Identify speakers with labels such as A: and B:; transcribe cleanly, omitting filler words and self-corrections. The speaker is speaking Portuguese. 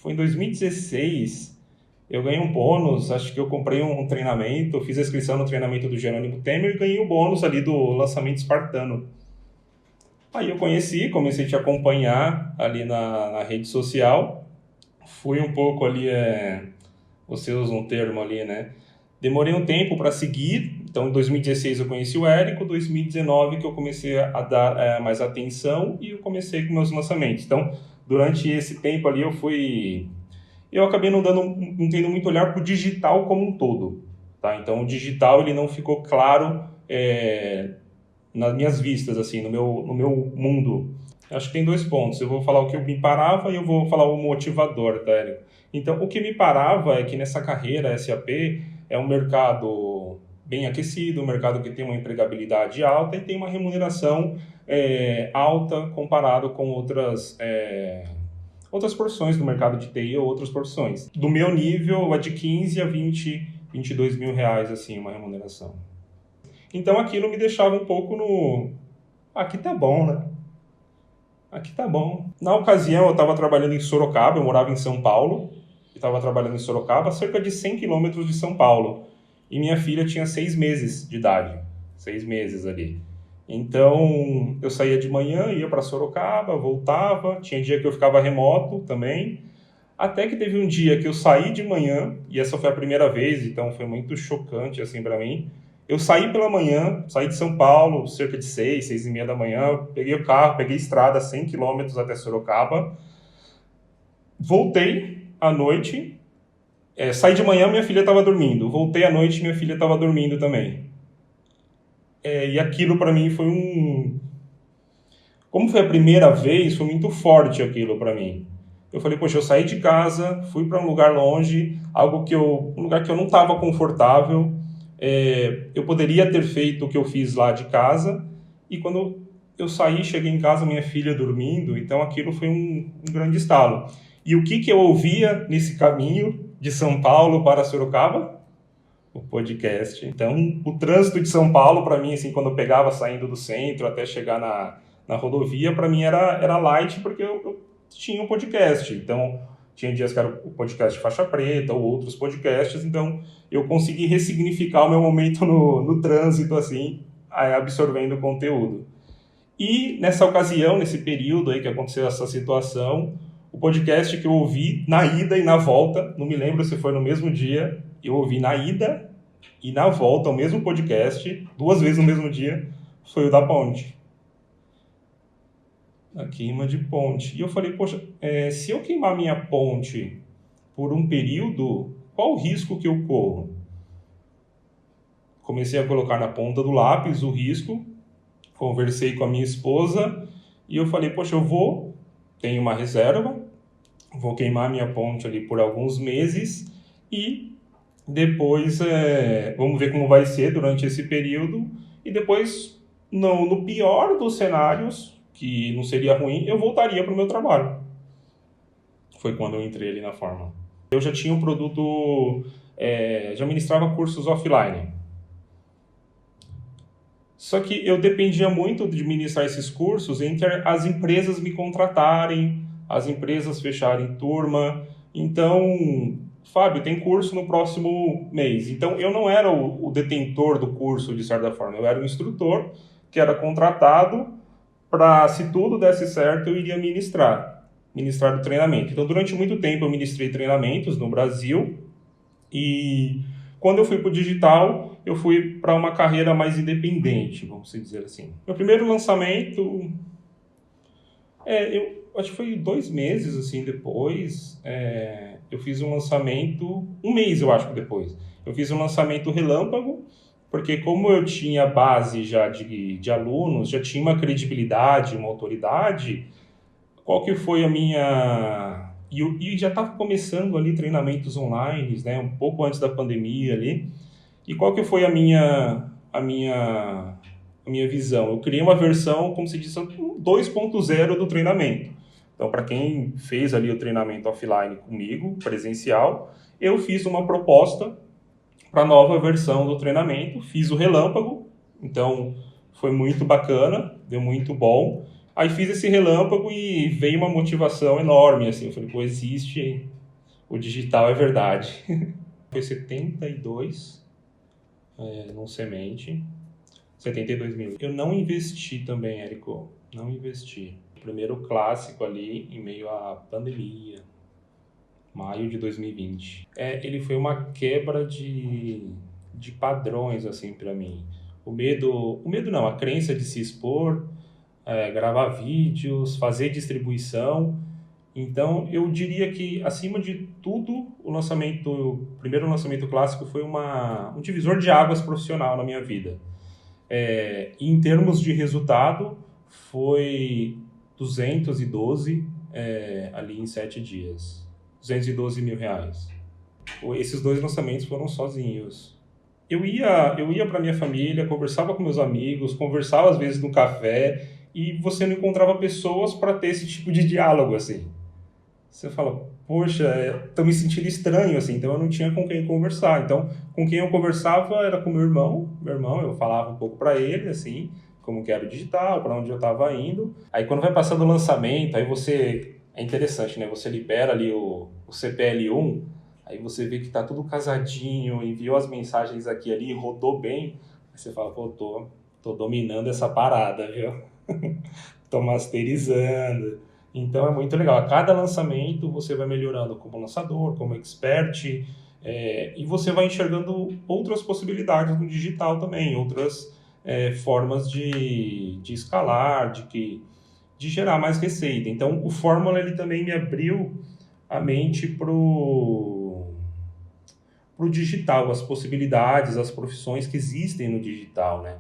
A: foi em 2016, eu ganhei um bônus, acho que eu comprei um treinamento, fiz a inscrição no treinamento do Jerônimo Temer e ganhei o bônus ali do lançamento espartano. Aí eu comecei a te acompanhar ali na rede social, fui um pouco ali, você usa um termo ali, né? Demorei um tempo para seguir, então em 2016 eu conheci o Érico, 2019 que eu comecei a dar mais atenção e eu comecei com meus lançamentos. Então, durante esse tempo ali eu acabei não tendo muito olhar para o digital como um todo, tá? Então o digital ele não ficou claro nas minhas vistas, assim, no meu mundo. Acho que tem dois pontos. Eu vou falar o que me parava e eu vou falar o motivador, tá, Érico? Então, o que me parava é que nessa carreira SAP é um mercado bem aquecido, um mercado que tem uma empregabilidade alta e tem uma remuneração alta comparado com outras porções do mercado de TI ou outras porções. Do meu nível, é de 15 a 20, 22 mil reais, assim, uma remuneração. Então, aquilo me deixava um pouco aqui tá bom, né? Aqui tá bom. Na ocasião, eu estava trabalhando em Sorocaba, eu morava em São Paulo, estava trabalhando em Sorocaba, cerca de 100 quilômetros de São Paulo. E minha filha tinha 6 meses de idade, 6 meses ali. Então, eu saía de manhã, ia para Sorocaba, voltava, tinha dia que eu ficava remoto também, até que teve um dia que eu saí de manhã, e essa foi a primeira vez, então foi muito chocante assim para mim. Eu saí pela manhã, saí de São Paulo, cerca de 6, 6 e meia da manhã, peguei o carro, peguei estrada, 100 quilômetros até Sorocaba, voltei à noite, saí de manhã, minha filha estava dormindo, voltei à noite, minha filha estava dormindo também. E aquilo para mim foi como foi a primeira vez, foi muito forte aquilo para mim. Eu falei, poxa, eu saí de casa, fui para um lugar longe, um lugar que eu não estava confortável. Eu poderia ter feito o que eu fiz lá de casa, e quando eu saí, cheguei em casa, minha filha dormindo, então aquilo foi um grande estalo. E o que eu ouvia nesse caminho de São Paulo para Sorocaba? O podcast. Então, o trânsito de São Paulo, para mim, assim, quando eu pegava saindo do centro até chegar na rodovia, para mim era light, porque eu tinha um podcast. Então, tinha dias que era o podcast Faixa Preta ou outros podcasts, então eu consegui ressignificar o meu momento no trânsito, assim, absorvendo o conteúdo. E nessa ocasião, nesse período aí que aconteceu essa situação, o podcast que eu ouvi na ida e na volta, não me lembro se foi no mesmo dia, eu ouvi na ida e na volta o mesmo podcast, 2 vezes no mesmo dia, foi o da ponte. A queima de ponte. E eu falei, poxa, se eu queimar minha ponte por um período, qual o risco que eu corro? Comecei a colocar na ponta do lápis o risco, conversei com a minha esposa e eu falei, poxa, tenho uma reserva, vou queimar minha ponte ali por alguns meses e depois vamos ver como vai ser durante esse período e depois, no pior dos cenários, que não seria ruim, eu voltaria para o meu trabalho. Foi quando eu entrei ali na Fórmula. Eu já tinha um produto, já ministrava cursos offline. Só que eu dependia muito de ministrar esses cursos entre as empresas me contratarem, as empresas fecharem turma. Então, Fábio, tem curso no próximo mês. Então, eu não era o detentor do curso, de certa forma. Eu era o instrutor que era contratado para, se tudo desse certo, eu iria ministrar o treinamento. Então, durante muito tempo, eu ministrei treinamentos no Brasil e quando eu fui para o digital, eu fui para uma carreira mais independente, vamos dizer assim. Meu primeiro lançamento, eu acho que foi 2 meses assim depois, eu fiz um lançamento, 1 mês eu acho que depois, eu fiz um lançamento relâmpago, porque como eu tinha base já de alunos, já tinha uma credibilidade, uma autoridade, qual que foi a minha... E já estava começando ali treinamentos online, né, um pouco antes da pandemia ali, e qual que foi a minha visão? Eu criei uma versão, como se diz, 2.0 do treinamento. Então, para quem fez ali o treinamento offline comigo, presencial, eu fiz uma proposta para a nova versão do treinamento, fiz o relâmpago, então foi muito bacana, deu muito bom. Aí fiz esse relâmpago e veio uma motivação enorme, assim. Eu falei, pô, existe, o digital é verdade. Foi 72, num semente. 72 mil. Eu não investi também, Érico. Não investi. Primeiro clássico ali, em meio à pandemia. Maio de 2020. Ele foi uma quebra de padrões, assim, para mim. O medo não, a crença de se expor, gravar vídeos, fazer distribuição. Então, eu diria que, acima de tudo, o primeiro lançamento clássico foi um divisor de águas profissional na minha vida. Em termos de resultado, foi 212 ali em 7 dias. 212 mil reais. Esses dois lançamentos foram sozinhos. Eu ia para minha família, conversava com meus amigos, conversava às vezes no café, e você não encontrava pessoas para ter esse tipo de diálogo, assim. Você fala, poxa, tô me sentindo estranho, assim, então eu não tinha com quem conversar. Então, com quem eu conversava era com meu irmão. Meu irmão, eu falava um pouco para ele, assim, como que era o digital, para onde eu estava indo. Aí, quando vai passando o lançamento, aí você... É interessante, né? Você libera ali o CPL1, aí você vê que tá tudo casadinho, enviou as mensagens aqui e ali, rodou bem. Aí você fala, pô, tô dominando essa parada, viu? Tô masterizando. Então é muito legal. A cada lançamento você vai melhorando como lançador, como expert, e você vai enxergando outras possibilidades no digital também, outras formas de escalar, de gerar mais receita. Então o Fórmula ele também me abriu a mente pro digital, as possibilidades, as profissões que existem no digital, né?